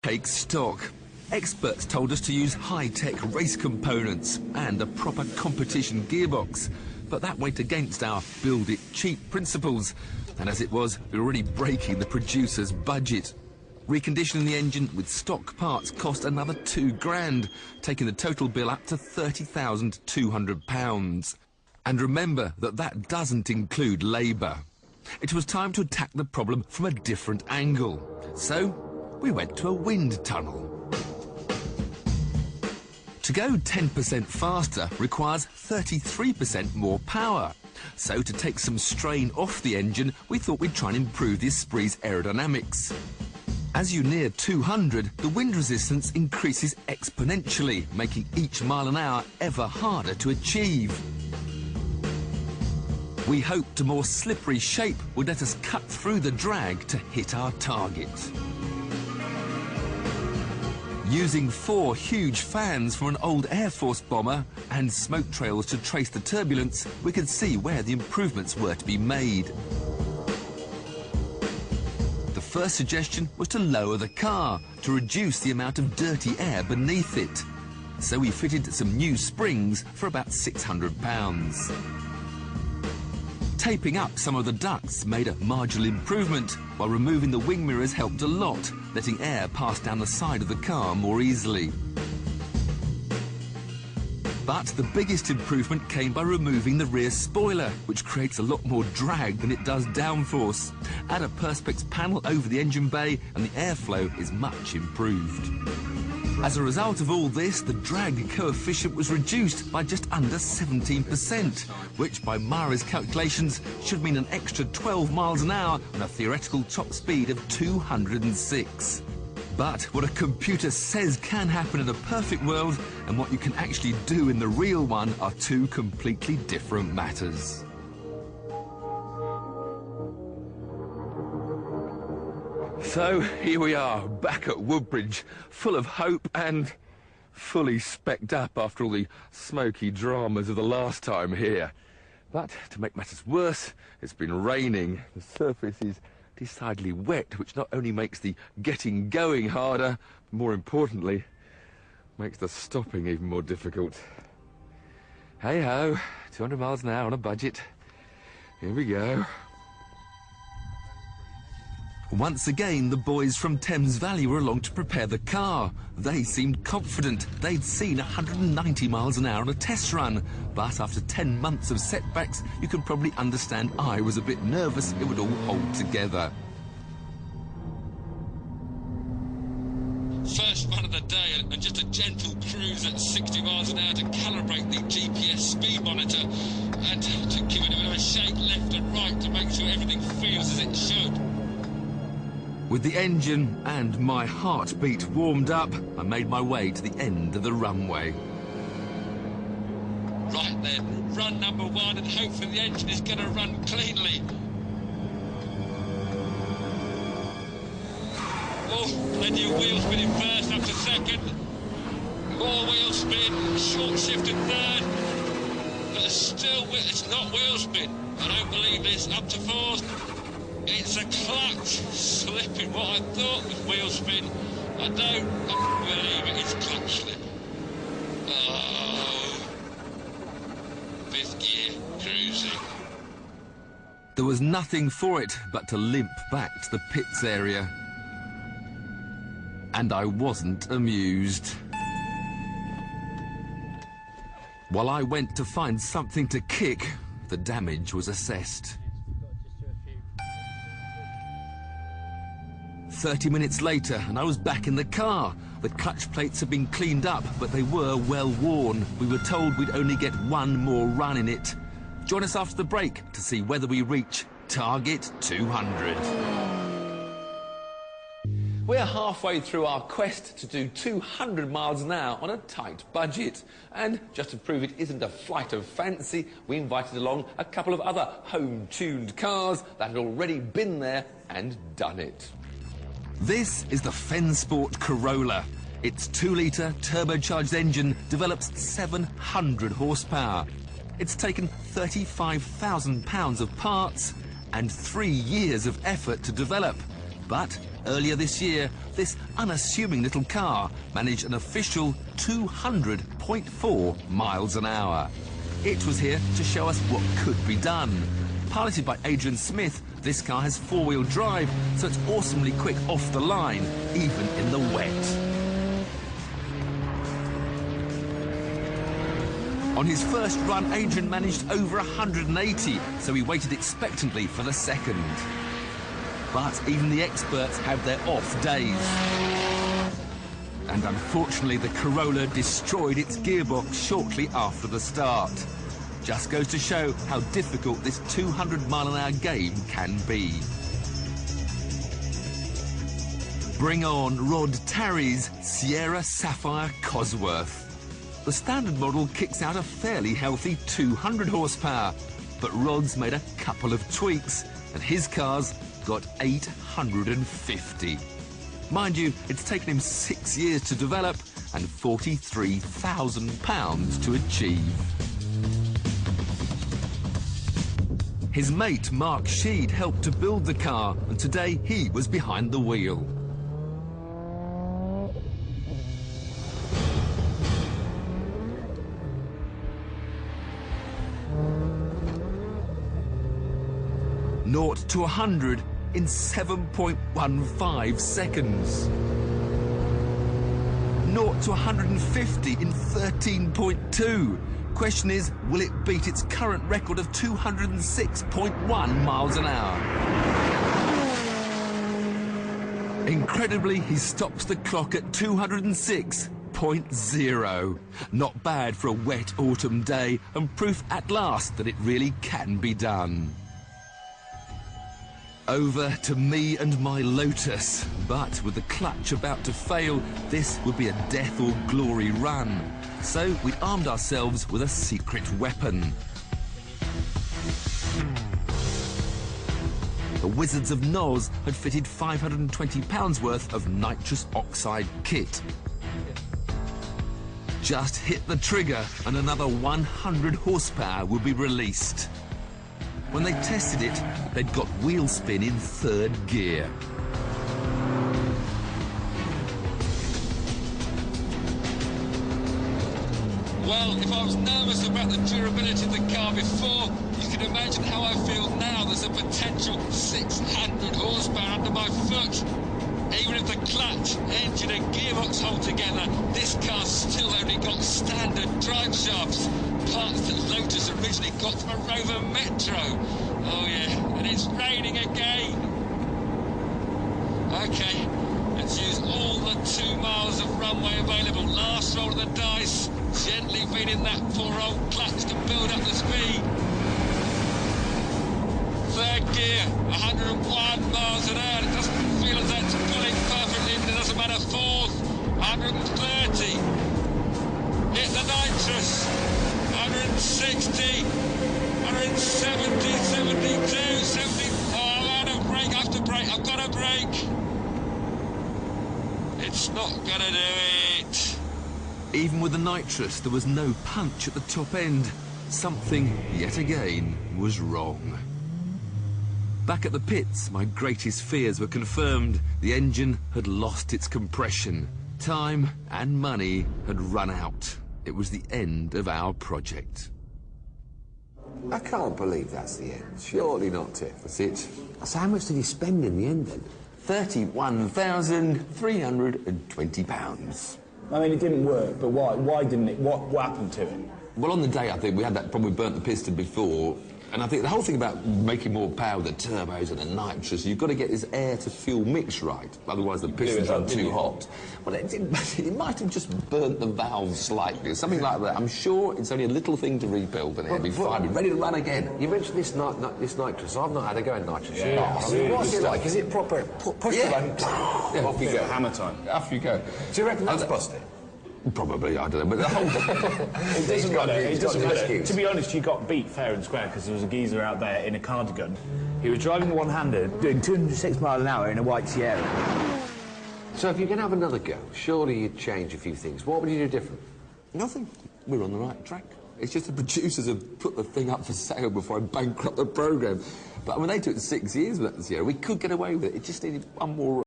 Take stock. Experts told us to use high-tech race components and a proper competition gearbox, but that went against our build-it-cheap principles, and as it was, we were already breaking the producer's budget. Reconditioning the engine with stock parts cost another £2,000, taking the total bill up to £30,200. And remember that that doesn't include labour. It was time to attack the problem from a different angle. So we went to a wind tunnel. To go 10% faster requires 33% more power. So to take some strain off the engine, we thought we'd try and improve the Esprit's aerodynamics. As you near 200, the wind resistance increases exponentially, making each mile an hour ever harder to achieve. We hoped a more slippery shape would let us cut through the drag to hit our target. Using 4 huge fans from an old Air Force bomber and smoke trails to trace the turbulence, we could see where the improvements were to be made. The first suggestion was to lower the car, to reduce the amount of dirty air beneath it. So we fitted some new springs for about £600. Taping up some of the ducts made a marginal improvement, while removing the wing mirrors helped a lot, letting air pass down the side of the car more easily. But the biggest improvement came by removing the rear spoiler, which creates a lot more drag than it does downforce. Add a Perspex panel over the engine bay and the airflow is much improved. As a result of all this, the drag coefficient was reduced by just under 17%, which by Mara's calculations should mean an extra 12 miles an hour and a theoretical top speed of 206. But what a computer says can happen in a perfect world and what you can actually do in the real one are two completely different matters. So here we are, back at Woodbridge, full of hope and fully specced up after all the smoky dramas of the last time here. But to make matters worse, it's been raining. The surface is decidedly wet, which not only makes the getting going harder, but more importantly, makes the stopping even more difficult. Hey-ho, 200 miles an hour on a budget. Here we go. Once again, the boys from Thames Valley were along to prepare the car. They seemed confident. They'd seen 190 miles an hour on a test run. But after 10 months of setbacks, you can probably understand I was a bit nervous it would all hold together. First run of the day and just a gentle cruise at 60 miles an hour to calibrate the GPS speed monitor and to give it a bit of a shake left and right to make sure everything feels as it should. With the engine and my heartbeat warmed up, I made my way to the end of the runway. Right then, run number 1, and hopefully the engine is going to run cleanly. Oh, plenty of wheel spin in first, up to second. More wheel spin, short shift in third. But still, it's not wheel spin. I don't believe this, up to fourth. It's a clutch slipping. What I thought was wheel spin, I don't believe it. It's clutch slip. Oh, 5th gear, cruising. There was nothing for it but to limp back to the pits area. And I wasn't amused. While I went to find something to kick, the damage was assessed. 30 minutes later, and I was back in the car. The clutch plates had been cleaned up, but they were well worn. We were told we'd only get one more run in it. Join us after the break to see whether we reach target 200. We're halfway through our quest to do 200 miles an hour on a tight budget. And just to prove it isn't a flight of fancy, we invited along a couple of other home-tuned cars that had already been there and done it. This is the Fensport Corolla. Its 2-litre turbocharged engine develops 700 horsepower. It's taken £35,000 of parts and 3 years of effort to develop. But earlier this year, this unassuming little car managed an official 200.4 miles an hour. It was here to show us what could be done. Piloted by Adrian Smith, this car has four-wheel drive, so it's awesomely quick off the line, even in the wet. On his first run, Adrian managed over 180, so he waited expectantly for the second. But even the experts have their off days. And unfortunately, the Corolla destroyed its gearbox shortly after the start. Just goes to show how difficult this 200-mile-an-hour game can be. Bring on Rod Tarry's Sierra Sapphire Cosworth. The standard model kicks out a fairly healthy 200 horsepower, but Rod's made a couple of tweaks, and his car's got 850. Mind you, it's taken him 6 years to develop and £43,000 to achieve. His mate, Mark Sheed, helped to build the car, and today he was behind the wheel. Naught to 100 in 7.15 seconds. 0 to 150 in 13.2. Question is, will it beat its current record of 206.1 miles an hour? Incredibly, he stops the clock at 206.0. Not bad for a wet autumn day, and proof at last that it really can be done. Over to me and my Lotus, but with the clutch about to fail, this would be a death or glory run. So we armed ourselves with a secret weapon. The Wizards of Noz had fitted £520 worth of nitrous oxide kit. Just hit the trigger and another 100 horsepower would be released. When they tested it, they'd got wheel spin in third gear. Well, if I was nervous about the durability of the car before, you can imagine how I feel now. There's a potential 600 horsepower under my foot. Even if the clutch, engine and gearbox hold together, this car's still only got standard drive shafts. Parts that Lotus originally got from a Rover Metro. Oh yeah, and it's raining again. Okay, let's use all the 2 miles of runway available. Last roll of the dice. Gently feeding that poor old clutch to build up the speed. Third gear, 101 miles an hour. It doesn't feel as though it's pulling perfectly. It doesn't matter. Fourth, 130. Hit the nitrous. 160, 170, 72, 70. Oh, I'm out of brake. I have to brake. I've got to brake. It's not gonna do it. Even with the nitrous, there was no punch at the top end. Something, yet again, was wrong. Back at the pits, my greatest fears were confirmed. The engine had lost its compression. Time and money had run out. It was the end of our project. I can't believe that's the end. Surely not, Tiff. That's it. So how much did he spend in the end, then? £31,320. I mean, it didn't work, but why? Why didn't it? What happened to it? Well, on the day, I think we had that problem. We burnt the piston before. And I think the whole thing about making more power with the turbos and the nitrous, you've got to get this air-to-fuel mix right. Otherwise, the pistons run too hot. Well, it might have just burnt the valve slightly, something like that. I'm sure it's only a little thing to rebuild, and it'll be fine. Be ready to run again. You mentioned this nitrous. I've not had a go in nitrous. Yeah, I mean, what's it like? Is it proper? Push the button. Yeah, off you go. Hammer time. Off you go. Do you reckon that's busted? Probably, I don't know, but the whole... It doesn't matter. It doesn't matter. To be honest, you got beat fair and square because there was a geezer out there in a cardigan. He was driving one-handed, doing 206 miles an hour in a white Sierra. So if you're going to have another go, surely you'd change a few things. What would you do different? Nothing. We're on the right track. It's just the producers have put the thing up for sale before I bankrupt the programme. But I mean, they took 6 years with that Sierra. We could get away with it. It just needed one more